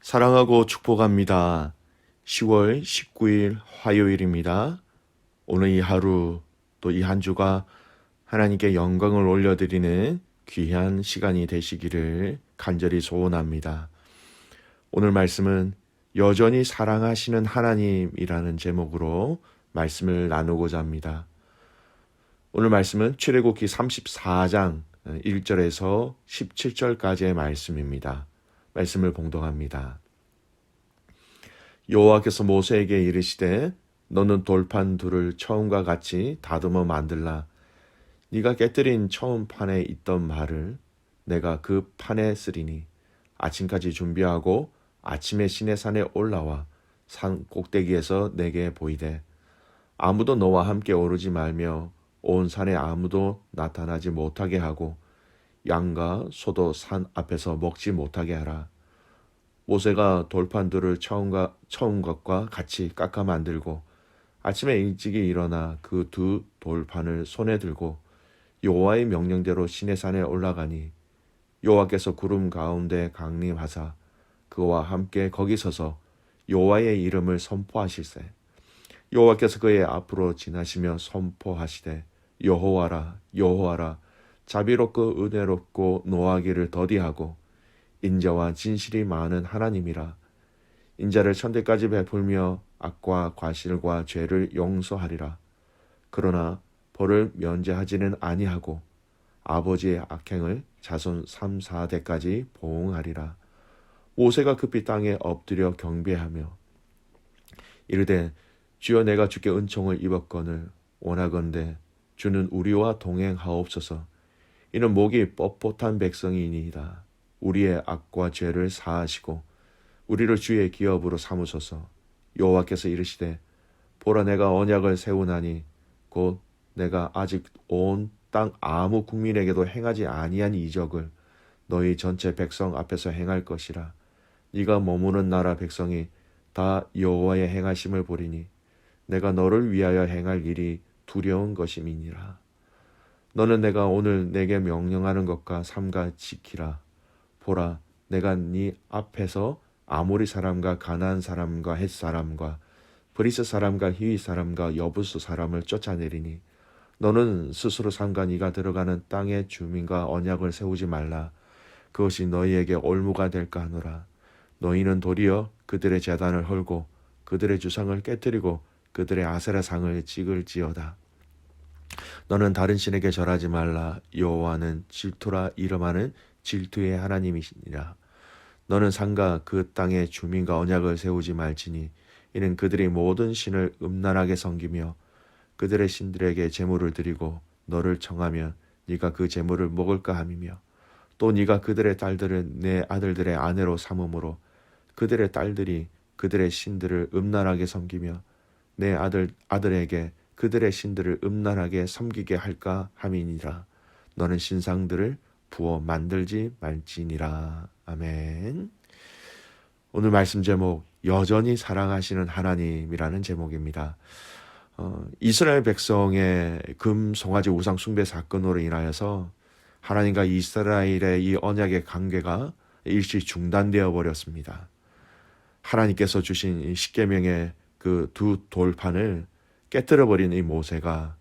사랑하고 축복합니다. 10월 19일 화요일입니다. 오늘 이 하루 또 이 한 주가 하나님께 영광을 올려드리는 귀한 시간이 되시기를 간절히 소원합니다. 오늘 말씀은 여전히 사랑하시는 하나님이라는 제목으로 말씀을 나누고자 합니다. 오늘 말씀은 출애굽기 34장 1절에서 17절까지의 말씀입니다. 말씀을 봉독합니다. 여호와께서 모세에게 이르시되 너는 돌판 둘을 처음과 같이 다듬어 만들라. 네가 깨뜨린 처음 판에 있던 말을 내가 그 판에 쓰리니 아침까지 준비하고 아침에 시내산에 올라와 산 꼭대기에서 내게 보이되 아무도 너와 함께 오르지 말며 온 산에 아무도 나타나지 못하게 하고 양과 소도 산 앞에서 먹지 못하게 하라. 모세가 돌판들을 처음 것과 같이 깎아 만들고 아침에 일찍이 일어나 그 두 돌판을 손에 들고 여호와의 명령대로 시내산에 올라가니 여호와께서 구름 가운데 강림하사 그와 함께 거기 서서 여호와의 이름을 선포하실세. 여호와께서 그의 앞으로 지나시며 선포하시되 여호와라 여호와라 자비롭고 은혜롭고 노하기를 더디하고 인자와 진실이 많은 하나님이라. 인자를 천대까지 베풀며 악과 과실과 죄를 용서하리라. 그러나 벌을 면제하지는 아니하고 아버지의 악행을 자손 3, 4대까지 보응하리라. 모세가 급히 땅에 엎드려 경배하며 이르되 주여 내가 주께 은총을 입었거늘 원하건대 주는 우리와 동행하옵소서. 이는 목이 뻣뻣한 백성이니이다. 우리의 악과 죄를 사하시고 우리를 주의 기업으로 삼으소서. 여호와께서 이르시되 보라 내가 언약을 세우나니 곧 내가 아직 온 땅 아무 국민에게도 행하지 아니한 이적을 너희 전체 백성 앞에서 행할 것이라. 네가 머무는 나라 백성이 다 여호와의 행하심을 보리니 내가 너를 위하여 행할 일이 두려운 것임이니라. 너는 내가 오늘 내게 명령하는 것과 삼가 지키라. 보라 내가 네 앞에서 아모리 사람과 가나안 사람과 헷 사람과 브리스 사람과 히위 사람과 여부스 사람을 쫓아내리니 너는 스스로 삼가 네가 들어가는 땅의 주민과 언약을 세우지 말라. 그것이 너희에게 올무가 될까 하노라. 너희는 도리어 그들의 제단을 헐고 그들의 주상을 깨뜨리고 그들의 아세라상을 찍을지어다. 너는 다른 신에게 절하지 말라. 여호와는 질투라 이름하는 질투의 하나님이시니라. 너는 산과 그 땅의 주민과 언약을 세우지 말지니 이는 그들이 모든 신을 음란하게 섬기며 그들의 신들에게 제물을 드리고 너를 청하면 네가 그 제물을 먹을까 함이며 또 네가 그들의 딸들을 내 아들들의 아내로 삼음으로 그들의 딸들이 그들의 신들을 음란하게 섬기며 내 아들에게 그들의 신들을 음란하게 섬기게 할까 함이니라. 너는 신상들을 부어 만들지 말지니라. 아멘. 오늘 말씀 제목 여전히 사랑하시는 하나님이라는 제목입니다. 이스라엘 백성의 금 송아지 우상 숭배 사건으로 인하여서 하나님과 이스라엘의 이 언약의 관계가 일시 중단되어 버렸습니다. 하나님께서 주신 십계명의 그 두 돌판을 깨뜨려 버린 이 모세가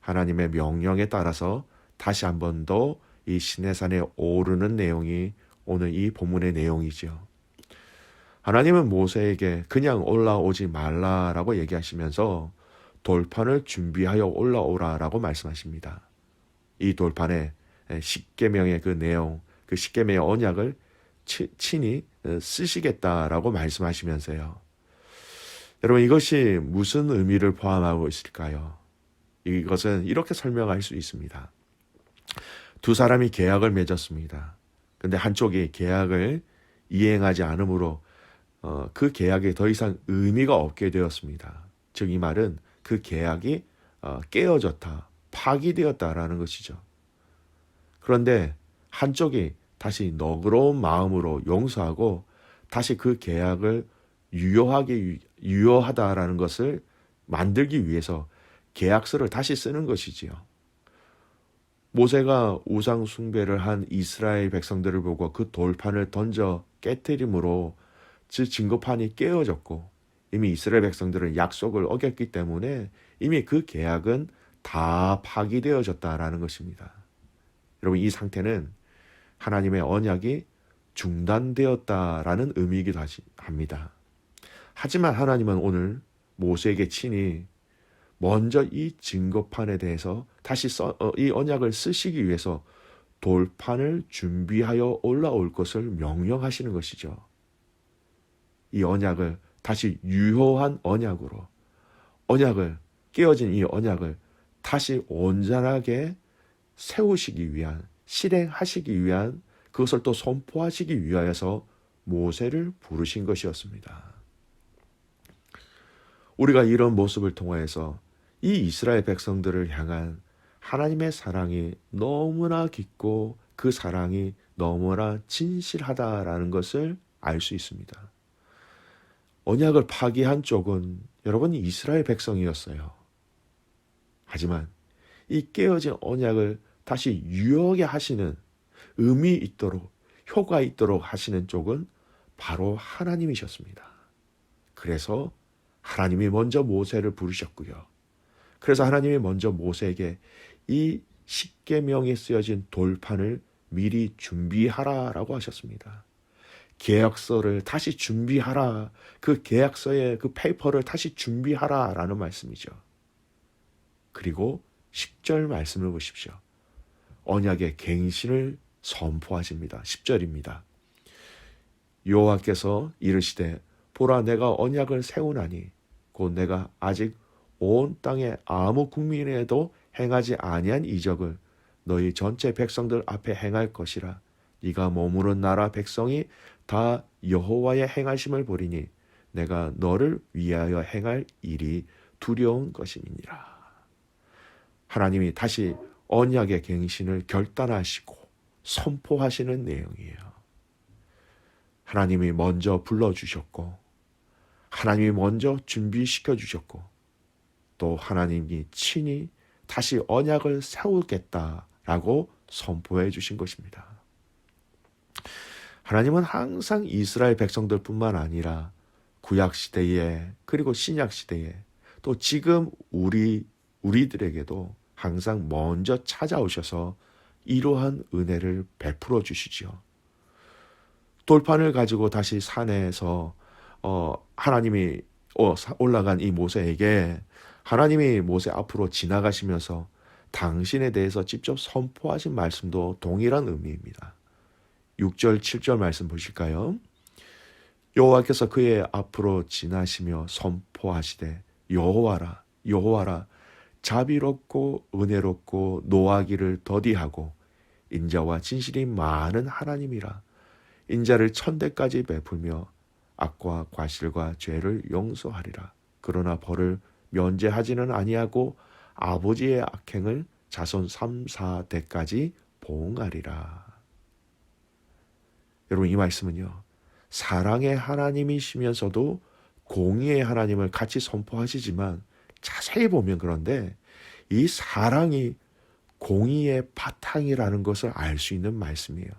하나님의 명령에 따라서 다시 한 번 더 이 시내산에 오르는 내용이 오늘 이 본문의 내용이죠. 하나님은 모세에게 그냥 올라오지 말라라고 얘기하시면서 돌판을 준비하여 올라오라라고 말씀하십니다. 이 돌판에 십계명의 그 내용, 그 십계명의 언약을 친히 쓰시겠다라고 말씀하시면서요. 여러분 이것이 무슨 의미를 포함하고 있을까요? 이것은 이렇게 설명할 수 있습니다. 두 사람이 계약을 맺었습니다. 근데 한쪽이 계약을 이행하지 않으므로 그 계약에 더 이상 의미가 없게 되었습니다. 즉 이 말은 그 계약이 깨어졌다, 파기되었다라는 것이죠. 그런데 한쪽이 다시 너그러운 마음으로 용서하고 다시 그 계약을 유효하다라는 것을 만들기 위해서 계약서를 다시 쓰는 것이지요. 모세가 우상 숭배를 한 이스라엘 백성들을 보고 그 돌판을 던져 깨뜨림으로 즉 증거판이 깨어졌고 이미 이스라엘 백성들은 약속을 어겼기 때문에 이미 그 계약은 다 파기되어졌다라는 것입니다. 여러분, 이 상태는 하나님의 언약이 중단되었다라는 의미이기도 합니다. 하지만 하나님은 오늘 모세에게 친히 먼저 이 증거판에 대해서 다시 이 언약을 쓰시기 위해서 돌판을 준비하여 올라올 것을 명령하시는 것이죠. 이 언약을 다시 유효한 언약을 깨어진 이 언약을 다시 온전하게 세우시기 위한, 실행하시기 위한, 그것을 또 선포하시기 위하여서 모세를 부르신 것이었습니다. 우리가 이런 모습을 통하여서 이 이스라엘 백성들을 향한 하나님의 사랑이 너무나 깊고 그 사랑이 너무나 진실하다라는 것을 알 수 있습니다. 언약을 파기한 쪽은 여러분 이스라엘 백성이었어요. 하지만 이 깨어진 언약을 다시 유효하게 하시는, 의미 있도록 효과 있도록 하시는 쪽은 바로 하나님이셨습니다. 그래서 하나님이 먼저 모세를 부르셨고요. 그래서 하나님이 먼저 모세에게 이 십계명에 쓰여진 돌판을 미리 준비하라라고 하셨습니다. 계약서를 다시 준비하라. 그 계약서의 그 페이퍼를 다시 준비하라라는 말씀이죠. 그리고 10절 말씀을 보십시오. 언약의 갱신을 선포하십니다. 10절입니다. 여호와께서 이르시되 보라 내가 언약을 세우나니 곧 내가 아직 온 땅에 아무 국민에도 행하지 아니한 이적을 너희 전체 백성들 앞에 행할 것이라. 네가 머무른 나라 백성이 다 여호와의 행하심을 보리니 내가 너를 위하여 행할 일이 두려운 것임이니라. 하나님이 다시 언약의 갱신을 결단하시고 선포하시는 내용이에요. 하나님이 먼저 불러주셨고 하나님이 먼저 준비시켜 주셨고 또 하나님이 친히 다시 언약을 세우겠다라고 선포해 주신 것입니다. 하나님은 항상 이스라엘 백성들뿐만 아니라 구약시대에 그리고 신약시대에 또 지금 우리들에게도 항상 먼저 찾아오셔서 이러한 은혜를 베풀어 주시죠. 돌판을 가지고 다시 산에서 하나님이 올라간 이 모세에게 하나님이 모세 앞으로 지나가시면서 당신에 대해서 직접 선포하신 말씀도 동일한 의미입니다. 6절 7절 말씀 보실까요? 여호와께서 그의 앞으로 지나시며 선포하시되 여호와라 여호와라 자비롭고 은혜롭고 노하기를 더디하고 인자와 진실이 많은 하나님이라. 인자를 천대까지 베풀며 악과 과실과 죄를 용서하리라. 그러나 벌을 면제하지는 아니하고 아버지의 악행을 자손 3, 4대까지 보응하리라. 여러분, 이 말씀은요, 사랑의 하나님이시면서도 공의의 하나님을 같이 선포하시지만 자세히 보면 그런데 이 사랑이 공의의 바탕이라는 것을 알 수 있는 말씀이에요.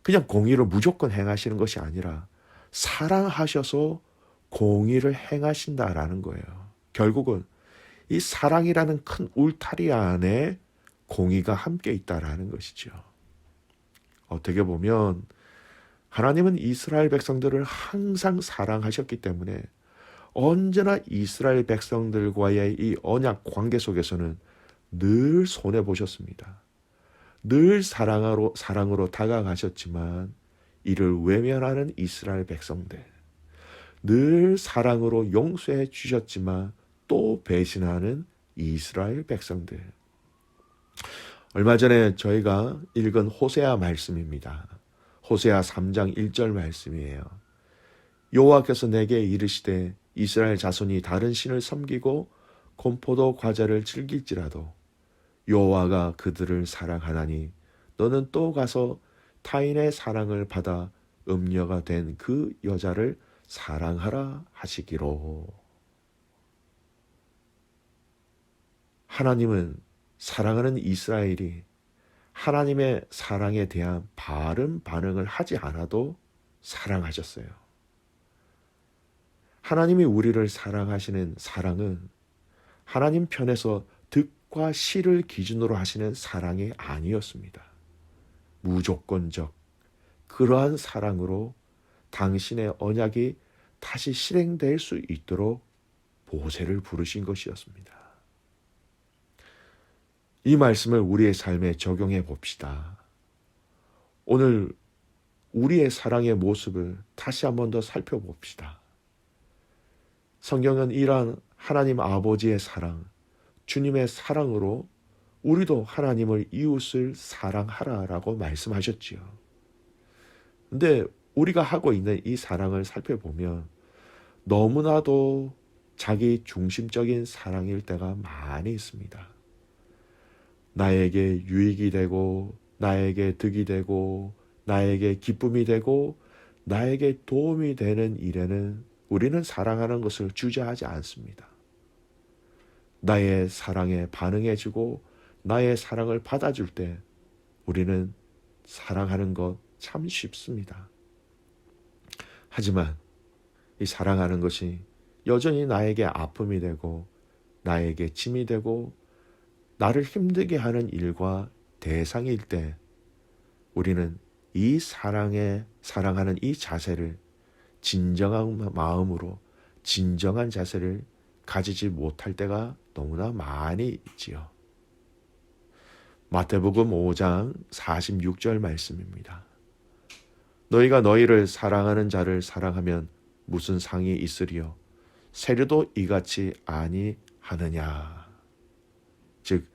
그냥 공의를 무조건 행하시는 것이 아니라 사랑하셔서 공의를 행하신다라는 거예요. 결국은 이 사랑이라는 큰 울타리 안에 공의가 함께 있다라는 것이죠. 어떻게 보면 하나님은 이스라엘 백성들을 항상 사랑하셨기 때문에 언제나 이스라엘 백성들과의 이 언약 관계 속에서는 늘 손해보셨습니다. 늘 사랑으로 다가가셨지만 이를 외면하는 이스라엘 백성들, 늘 사랑으로 용서해 주셨지만 또 배신하는 이스라엘 백성들. 얼마 전에 저희가 읽은 호세아 말씀입니다. 호세아 3장 1절 말씀이에요. 여호와께서 내게 이르시되 이스라엘 자손이 다른 신을 섬기고 곰포도 과자를 즐길지라도 여호와가 그들을 사랑하나니 너는 또 가서 타인의 사랑을 받아 음녀가 된 그 여자를 사랑하라 하시기로. 하나님은 사랑하는 이스라엘이 하나님의 사랑에 대한 바른 반응을 하지 않아도 사랑하셨어요. 하나님이 우리를 사랑하시는 사랑은 하나님 편에서 득과 실을 기준으로 하시는 사랑이 아니었습니다. 무조건적 그러한 사랑으로 당신의 언약이 다시 실행될 수 있도록 모세를 부르신 것이었습니다. 이 말씀을 우리의 삶에 적용해 봅시다. 오늘 우리의 사랑의 모습을 다시 한 번 더 살펴봅시다. 성경은 이러한 하나님 아버지의 사랑, 주님의 사랑으로 우리도 하나님을 이웃을 사랑하라라고 말씀하셨지요. 근데 우리가 하고 있는 이 사랑을 살펴보면 너무나도 자기 중심적인 사랑일 때가 많이 있습니다. 나에게 유익이 되고, 나에게 득이 되고, 나에게 기쁨이 되고, 나에게 도움이 되는 일에는 우리는 사랑하는 것을 주저하지 않습니다. 나의 사랑에 반응해주고 나의 사랑을 받아줄 때 우리는 사랑하는 것 참 쉽습니다. 하지만 이 사랑하는 것이 여전히 나에게 아픔이 되고 나에게 짐이 되고 나를 힘들게 하는 일과 대상일 때 우리는 이 사랑하는 이 자세를 진정한 마음으로 진정한 자세를 가지지 못할 때가 너무나 많이 있지요. 마태복음 5장 46절 말씀입니다. 너희가 너희를 사랑하는 자를 사랑하면 무슨 상이 있으리요? 세례도 이같이 아니하느냐. 즉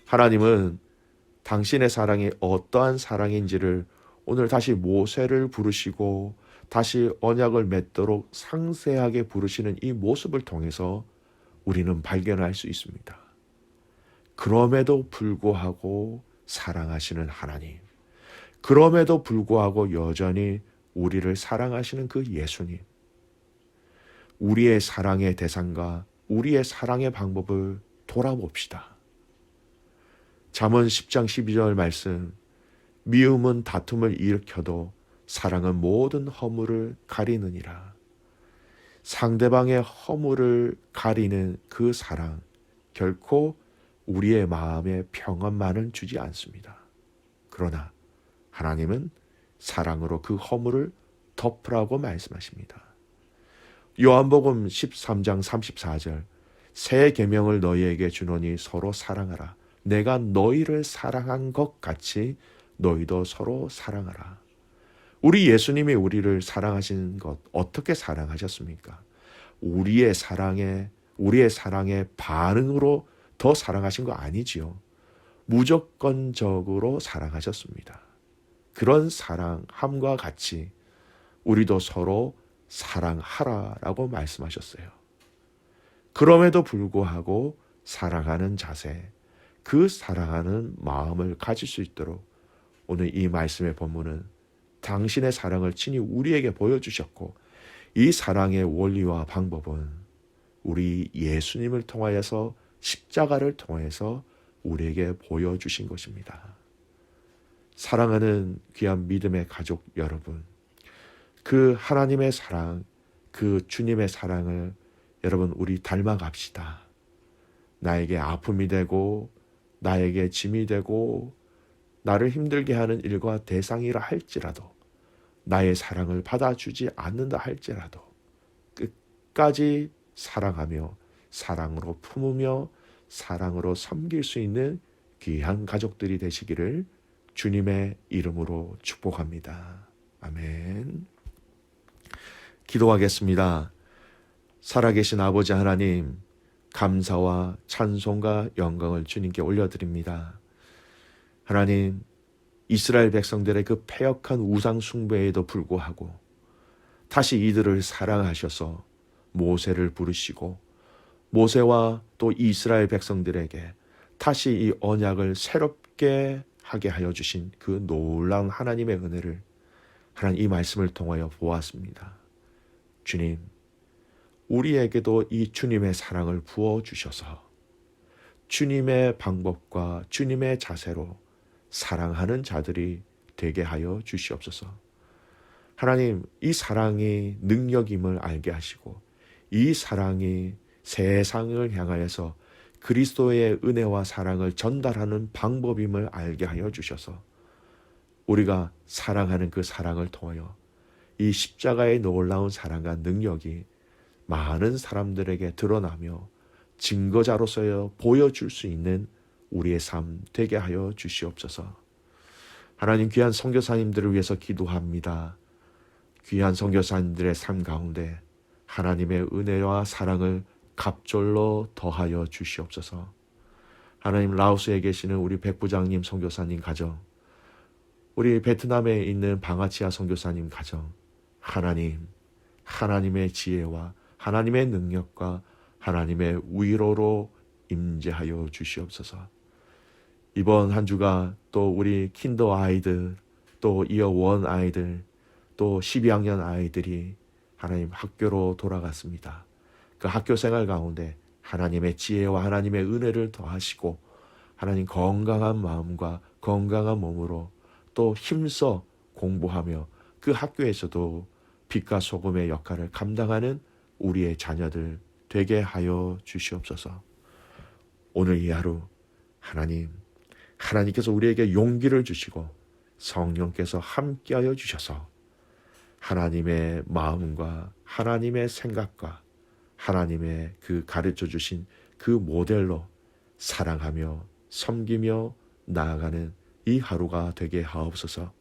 하나님은 당신의 사랑이 어떠한 사랑인지를 오늘 다시 모세를 부르시고 다시 언약을 맺도록 상세하게 부르시는 이 모습을 통해서 우리는 발견할 수 있습니다. 그럼에도 불구하고 사랑하시는 하나님, 그럼에도 불구하고 여전히 우리를 사랑하시는 그 예수님, 우리의 사랑의 대상과 우리의 사랑의 방법을 돌아봅시다. 잠언 10장 12절 말씀, 미움은 다툼을 일으켜도 사랑은 모든 허물을 가리느니라. 상대방의 허물을 가리는 그 사랑, 결코 우리의 마음에 평안만은 주지 않습니다. 그러나 하나님은 사랑으로 그 허물을 덮으라고 말씀하십니다. 요한복음 13장 34절, 새 계명을 너희에게 주노니 서로 사랑하라. 내가 너희를 사랑한 것 같이 너희도 서로 사랑하라. 우리 예수님이 우리를 사랑하신 것 어떻게 사랑하셨습니까? 우리의 사랑에 반응으로 더 사랑하신 거 아니지요. 무조건적으로 사랑하셨습니다. 그런 사랑함과 같이 우리도 서로 사랑하라라고 말씀하셨어요. 그럼에도 불구하고 사랑하는 자세, 그 사랑하는 마음을 가질 수 있도록 오늘 이 말씀의 본문은 당신의 사랑을 친히 우리에게 보여주셨고 이 사랑의 원리와 방법은 우리 예수님을 통하여서 십자가를 통해서 우리에게 보여주신 것입니다. 사랑하는 귀한 믿음의 가족 여러분, 그 하나님의 사랑, 그 주님의 사랑을 여러분 우리 닮아갑시다. 나에게 아픔이 되고 나에게 짐이 되고 나를 힘들게 하는 일과 대상이라 할지라도 나의 사랑을 받아주지 않는다 할지라도 끝까지 사랑하며 사랑으로 품으며 사랑으로 섬길 수 있는 귀한 가족들이 되시기를 주님의 이름으로 축복합니다. 아멘. 기도하겠습니다. 살아계신 아버지 하나님, 감사와 찬송과 영광을 주님께 올려드립니다. 하나님, 이스라엘 백성들의 그 패역한 우상 숭배에도 불구하고 다시 이들을 사랑하셔서 모세를 부르시고 모세와 또 이스라엘 백성들에게 다시 이 언약을 새롭게 하게 하여 주신 그 놀라운 하나님의 은혜를 하나님 이 말씀을 통하여 보았습니다. 주님, 우리에게도 이 주님의 사랑을 부어주셔서 주님의 방법과 주님의 자세로 사랑하는 자들이 되게 하여 주시옵소서. 하나님, 이 사랑이 능력임을 알게 하시고 이 사랑이 세상을 향하여서 그리스도의 은혜와 사랑을 전달하는 방법임을 알게 하여 주셔서 우리가 사랑하는 그 사랑을 통하여 이 십자가의 놀라운 사랑과 능력이 많은 사람들에게 드러나며 증거자로서 보여줄 수 있는 우리의 삶 되게 하여 주시옵소서. 하나님, 귀한 선교사님들을 위해서 기도합니다. 귀한 선교사님들의 삶 가운데 하나님의 은혜와 사랑을 갑절로 더하여 주시옵소서. 하나님, 라오스에 계시는 우리 백부장님 선교사님 가정, 우리 베트남에 있는 방아치아 선교사님 가정, 하나님, 하나님의 지혜와 하나님의 능력과 하나님의 위로로 임재하여 주시옵소서. 이번 한 주가 또 우리 킨더 아이들, 또 이어 원 아이들, 또 12학년 아이들이 하나님 학교로 돌아갔습니다. 그 학교 생활 가운데 하나님의 지혜와 하나님의 은혜를 더하시고 하나님 건강한 마음과 건강한 몸으로 또 힘써 공부하며 그 학교에서도 빛과 소금의 역할을 감당하는 우리의 자녀들 되게 하여 주시옵소서. 오늘 이 하루 하나님께서 우리에게 용기를 주시고 성령께서 함께하여 주셔서 하나님의 마음과 하나님의 생각과 하나님의 그 가르쳐 주신 그 모델로 사랑하며 섬기며 나아가는 이 하루가 되게 하옵소서.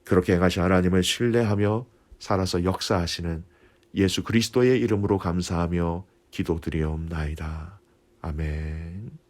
그렇게 행하신 하나님을 신뢰하며 살아서 역사하시는 예수 그리스도의 이름으로 감사하며 기도드리옵나이다. 아멘.